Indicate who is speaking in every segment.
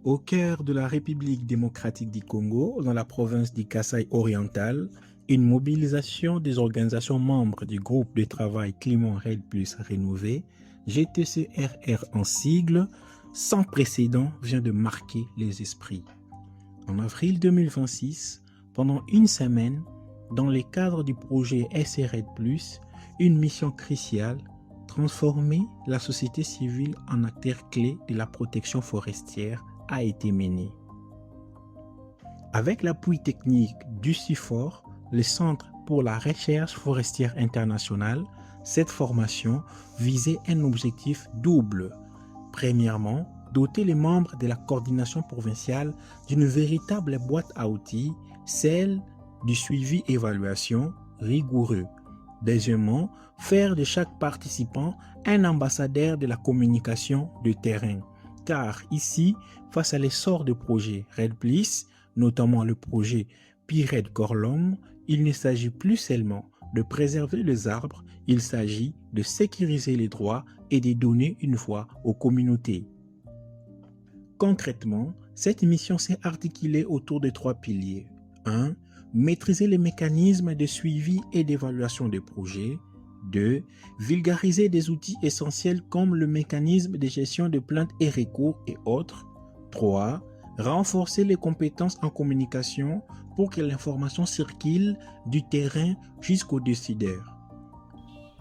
Speaker 1: Au cœur de la République démocratique du Congo, dans la province du Kasaï oriental, une mobilisation des organisations membres du groupe de travail Climat Red Plus Rénové, GTCRR en sigle, sans précédent vient de marquer les esprits. En avril 2026, pendant une semaine, dans le cadre du projet SRED+, une mission cruciale, transformer la société civile en acteur clé de la protection forestière, a été menée. Avec l'appui technique du CIFOR, le Centre pour la recherche forestière internationale, cette formation visait un objectif double. Premièrement, doter les membres de la coordination provinciale d'une véritable boîte à outils, celle du suivi-évaluation rigoureux. Deuxièmement, faire de chaque participant un ambassadeur de la communication de terrain. Car ici, face à l'essor de projets RED+, notamment le projet Pired Corlom, il ne s'agit plus seulement de préserver les arbres, il s'agit de sécuriser les droits et de donner une voix aux communautés. Concrètement, cette mission s'est articulée autour de 3 piliers. 1. Maîtriser les mécanismes de suivi et d'évaluation des projets. 2. Vulgariser des outils essentiels comme le mécanisme de gestion de plaintes et recours et autres. 3. Renforcer les compétences en communication pour que l'information circule du terrain jusqu'aux décideurs.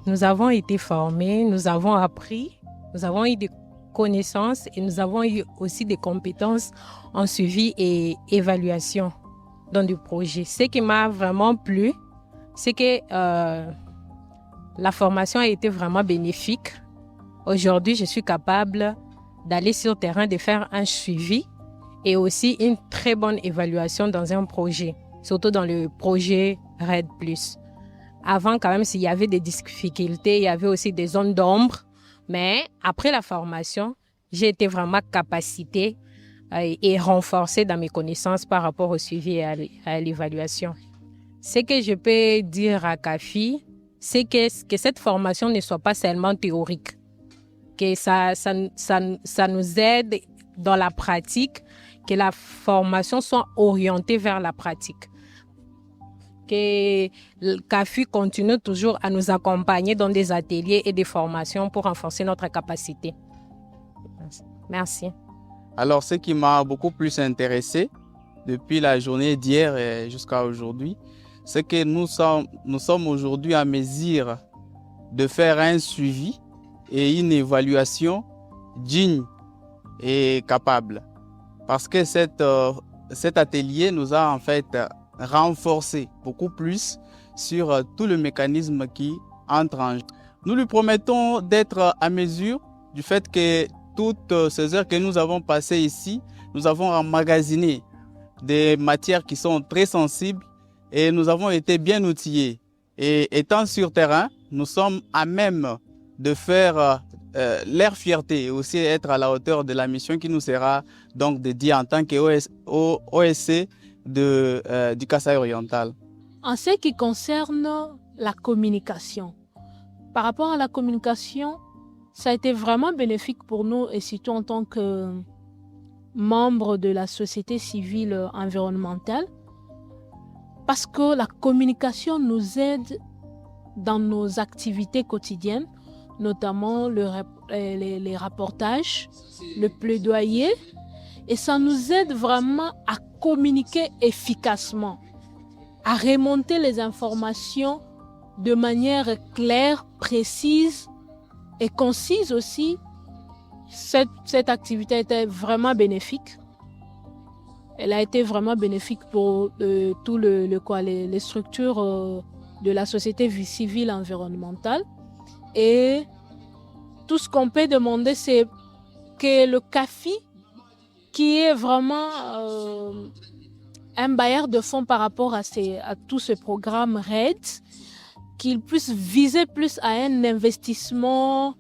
Speaker 2: Nous avons été formés, nous avons appris, nous avons eu des connaissances et nous avons eu aussi des compétences en suivi et évaluation dans du projet. Ce qui m'a vraiment plu, c'est que la formation a été vraiment bénéfique. Aujourd'hui, je suis capable d'aller sur le terrain, de faire un suivi et aussi une très bonne évaluation dans un projet, surtout dans le projet RED+. Avant, quand même, s'il y avait des difficultés, il y avait aussi des zones d'ombre. Mais après la formation, j'ai été vraiment capacitée et renforcée dans mes connaissances par rapport au suivi et à l'évaluation. Ce que je peux dire à CAFI, c'est que cette formation ne soit pas seulement théorique, que ça nous aide dans la pratique, que la formation soit orientée vers la pratique. Que le CAFI continue toujours à nous accompagner dans des ateliers et des formations pour renforcer notre capacité. Merci.
Speaker 3: Alors, ce qui m'a beaucoup plus intéressé depuis la journée d'hier jusqu'à aujourd'hui, c'est que nous sommes aujourd'hui à mesure de faire un suivi et une évaluation digne et capable. Parce que cet atelier nous a en fait renforcé beaucoup plus sur tout le mécanisme qui entre en jeu. Nous lui promettons d'être à mesure du fait que toutes ces heures que nous avons passées ici, nous avons emmagasiné des matières qui sont très sensibles et nous avons été bien outillés. Et étant sur terrain, nous sommes à même de faire leur fierté et aussi être à la hauteur de la mission qui nous sera donc dédiée en tant qu'OSC du Kasaï oriental.
Speaker 4: En ce qui concerne la communication, par rapport à la communication, ça a été vraiment bénéfique pour nous et surtout en tant que membres de la société civile environnementale parce que la communication nous aide dans nos activités quotidiennes, notamment les rapportages, le plaidoyer, et ça nous aide vraiment à communiquer efficacement, à remonter les informations de manière claire, précise et concise aussi. Cette activité a été vraiment bénéfique. Elle a été vraiment bénéfique pour tout les structures de la société civile environnementale. Et tout ce qu'on peut demander, c'est que le CAFI, qui est vraiment un bailleur de fonds par rapport à tout ce programme RED, qu'il puisse viser plus à un investissement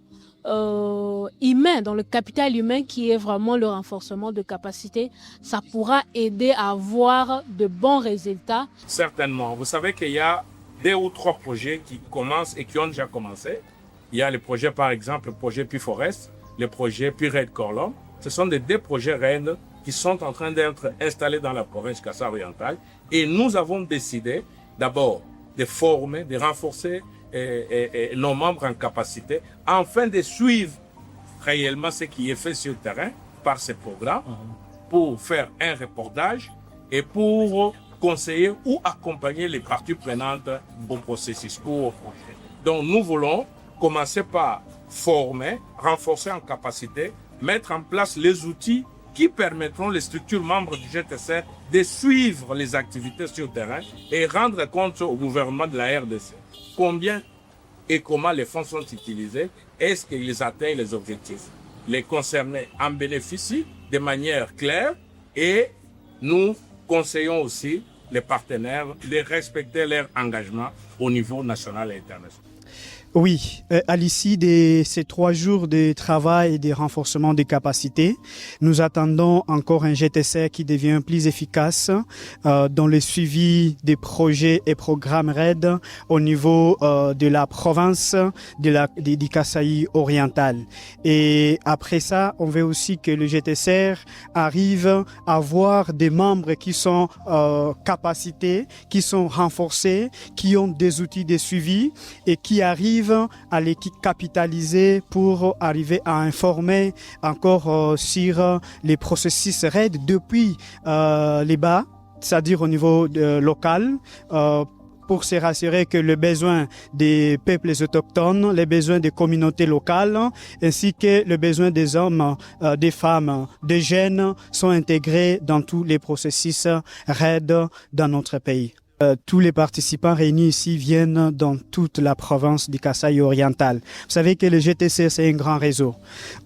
Speaker 4: humain, dans le capital humain qui est vraiment le renforcement de capacité. Ça pourra aider à avoir de bons résultats.
Speaker 5: Certainement. Vous savez qu'il y a 2 ou 3 projets qui commencent et qui ont déjà commencé. Il y a le projet, par exemple, le projet Puy Forest, le projet Pired Corlom. Ce sont des 2 projets RED qui sont en train d'être installés dans la province Kasaï-Orientale. Et nous avons décidé d'abord de former, de renforcer nos membres en capacité, afin de suivre réellement ce qui est fait sur le terrain par ces programmes, pour faire un reportage et pour conseiller ou accompagner les parties prenantes au processus. Donc nous voulons commencer par former, renforcer en capacité, mettre en place les outils qui permettront les structures membres du GTCR de suivre les activités sur le terrain et rendre compte au gouvernement de la RDC. Combien et comment les fonds sont utilisés, est-ce qu'ils atteignent les objectifs. Les concernés en bénéficient de manière claire et nous conseillons aussi les partenaires de respecter leur engagement au niveau national et international.
Speaker 6: Oui, à l'issue de ces 3 jours de travail et de renforcement des capacités, nous attendons encore un GTCR qui devient plus efficace dans le suivi des projets et programmes RAID au niveau de la province du Kasaï oriental. Et après ça, on veut aussi que le GTCR arrive à avoir des membres qui sont capacités, qui sont renforcés, qui ont des outils de suivi et qui arrivent à les capitaliser pour arriver à informer encore sur les processus RAID depuis les bas, c'est-à-dire au niveau local, pour se rassurer que les besoins des peuples autochtones, les besoins des communautés locales, ainsi que les besoins des hommes, des femmes, des jeunes sont intégrés dans tous les processus RAID dans notre pays. Tous les participants réunis ici viennent dans toute la province du Kasaï oriental. Vous savez que le GTC, c'est un grand réseau.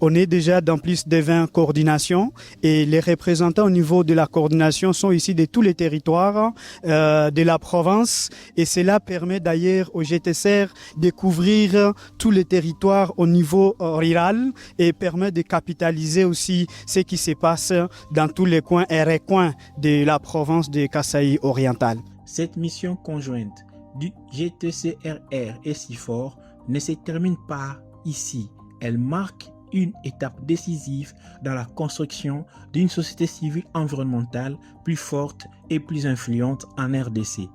Speaker 6: On est déjà dans plus de 20 coordinations et les représentants au niveau de la coordination sont ici de tous les territoires de la province et cela permet d'ailleurs au GTCR de couvrir tous les territoires au niveau rural et permet de capitaliser aussi ce qui se passe dans tous les coins et recoins de la province du Kasaï oriental.
Speaker 1: Cette mission conjointe du GTCRR et CIFOR ne se termine pas ici. Elle marque une étape décisive dans la construction d'une société civile environnementale plus forte et plus influente en RDC.